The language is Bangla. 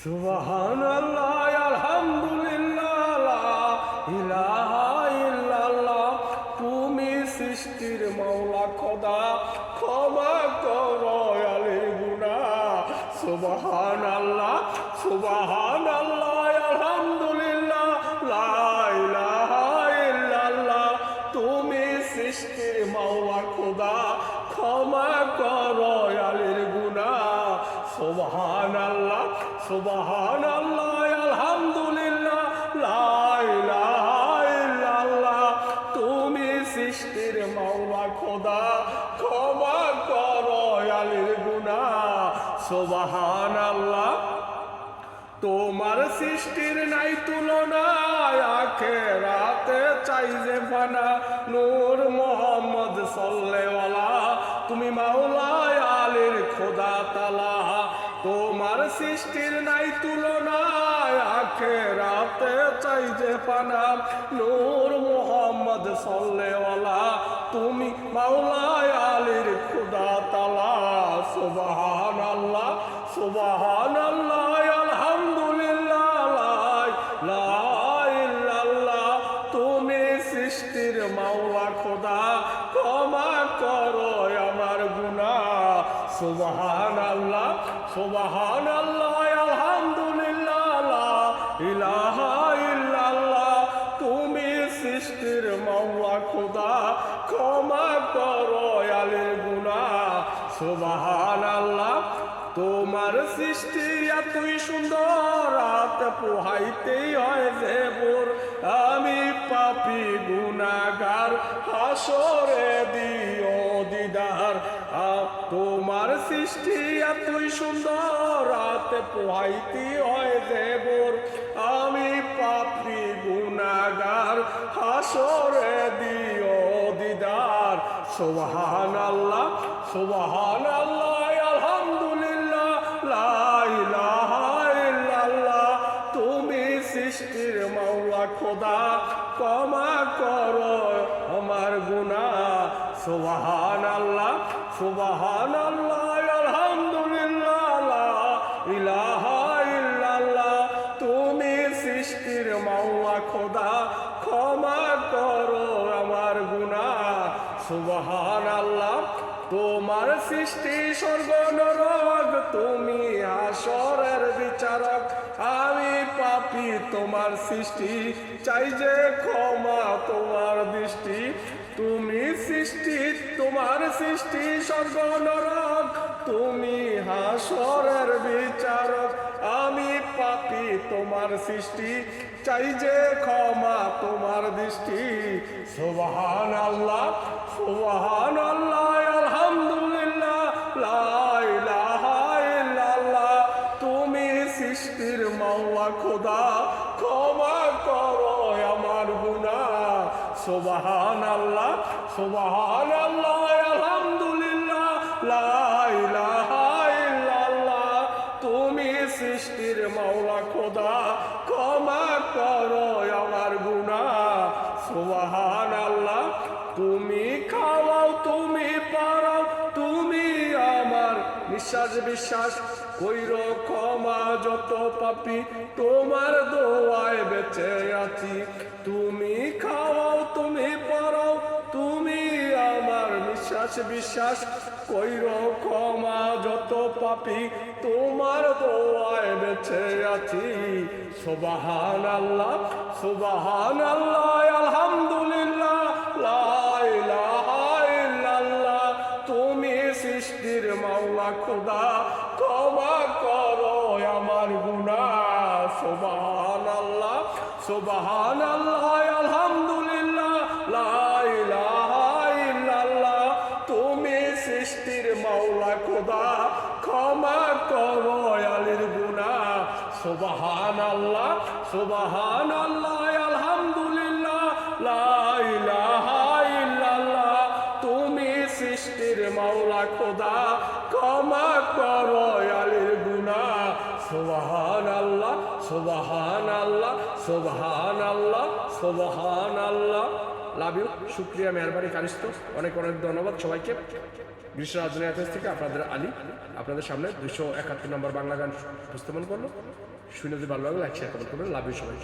সুবহানাল্লাহ, আলহামদুলিল্লাহ, লা ইলাহা ইল্লাল্লাহ। তুমি সৃষ্টির মাওলা খোদা, ক্ষমা করো আলির গুনাহ। সুবহানাল্লাহ, সুবহানাল্লাহ, আলহামদুলিল্লাহ, লা ইলাহা ইল্লাল্লাহ। তুমি সৃষ্টির মাওলা খোদা, ক্ষমা করো আলির গুনাহ। সুবহানাল্লাহ, সুবহানাল্লাহ, আলহামদুলিল্লাহ, লা ইলাহা ইল্লাল্লাহ। তুমি সৃষ্টির মাওলা খোদা, ক্ষমা করো আলির গুনাহ। সুবহানাল্লাহ, তোমার সৃষ্টির নাই তুলনা, আখিরাতে চাই যে ফানা। নূর মোহাম্মদ সাল্লাল্লাহু, তুমি মাওলা আলির খোদা তাআলা। তোমার সৃষ্টির নাই তুলনা, আখিরাতে চাই যে ফানা। নূর মোহাম্মদ সাল্লাল্লাহু, তুমি মাওলা আলির খোদা তাআলা। সুবহানাল্লাহ, সুবহানাল্লাহ, আলহামদুলিল্লাহ, লা ইল্লাল্লাহ। তুমি সৃষ্টির মাওলা খোদা, ক্ষমা করো আমার গুনাহ। সুবহানাল্লাহ, সুবহানাল্লাহ, আলহামদুলিল্লাহ, লা ইলাহা ইল্লাল্লাহ। তুমি সৃষ্টির মাওলা খোদা, ক্ষমা করো আলির গুনাহ। সুবহানাল্লাহ, তোমার সৃষ্টি এতই সুন্দর, রাত পোহাইতেই হয় যে ভোর। আমি পাপী গুনাহগার, হাসরে দিও দিদার। তোমার সৃষ্টি এতই সুন্দর, রাত পোহাইতেই হয় যে ভোর। আমি পাপী গুনাহগার, হাসরে দিও দিদার। সুবহানাল্লাহ, সুবহানাল্লাহ, আলহামদুলিল্লাহ, লা ইলাহা ইল্লাল্লাহ। তুমি সৃষ্টির মাওলা খোদা, ক্ষমা করো আমার গুনাহ। সুবহানাল্লাহ, সুবহানাল্লাহ, আলহামদুলিল্লাহ, লা ইলাহা ইল্লাল্লাহ। তুমি সৃষ্টির মাওলা খোদা, ক্ষমা করো আমার গুনাহ। সুবহানাল্লাহ, তোমার সৃষ্টি স্বর্গ নরক, তুমি হাসরের বিচারক। আমি পাপী তোমার সৃষ্টি, চাই যে ক্ষমা তোমার দৃষ্টি। তুমি সৃষ্টি, তোমার সৃষ্টি স্বর্গ নরক, তুমি হাসরের বিচারক। আমি পাপী তোমার সৃষ্টি, চাই যে ক্ষমা তোমার দৃষ্টি। সুবহানাল্লাহ, সুবহানাল্লাহ, আলহামদুলিল্লাহ, লা ইলাহা ইল্লাল্লাহ। তুমি সৃষ্টির মাওলা খোদা, ক্ষমা করো আমার গুনাহ। সুবহানাল্লাহ, সুবহানাল্লাহ, আলহামদুলিল্লাহ, লা ইলাহা ইল্লাল্লাহ। তুমি সৃষ্টির মাওলা খোদা, ক্ষমা করো আমার গুনাহ। সুবহানাল্লাহ, তুমি খাওয়াও, তুমি পারাও, তুমি আমার নিঃশ্বাস বিশ্বাস। কইরো ক্ষমা যত পাপী, তোমার দোয়ায় বেঁচে আছি। তুমি খাওয়াও, তুমি পারাও, তুমি আমার নিঃশ্বাস বিশ্বাস। কইরো ক্ষমা যত পাপী, তোমার দোয়ায় বেঁচে আছি। সুবহানাল্লাহ, সুবহানাল্লাহ, আলহামদুলিল্লাহ, লা ইলাহা ইল্লাল্লাহ। তুমি সৃষ্টির মাওলা খোদা, ক্ষমা করো আমার গুনাহ। সুবহানাল্লাহ, সুবহানাল্লাহ, আলহামদুলিল্লাহ, লা ইলাহা ইল্লাল্লাহ। তুমি সৃষ্টির মাওলা খোদা, ক্ষমা করো আলির গুনাহ। সুবহানাল্লাহ, সুবহানাল্লাহ, আলহামদুলিল্লাহ, লা ইলাহা ইল্লাল্লাহ। তুমি সৃষ্টির মাওলা খোদা, ক্ষমা করো আলির গুনাহ। সুবহানাল্লাহ, সুবহানাল্লাহ, সুবহানাল্লাহ, সুবহানাল্লাহ। লাভ ইউ, শুকরিয়া, মেহরবানি, কারিস্ত। অনেক অনেক ধন্যবাদ সবাইকে। বিশ্ব রাজধানী আকাশ থেকে আপনাদের আলী আপনাদের সামনে 271 নম্বর বাংলা গান উপস্থাপন করলো। শুনে যদি ভালো লাগলো লাইক শেয়ার কমেন্ট করবেন। লাভ ইউ সবাই।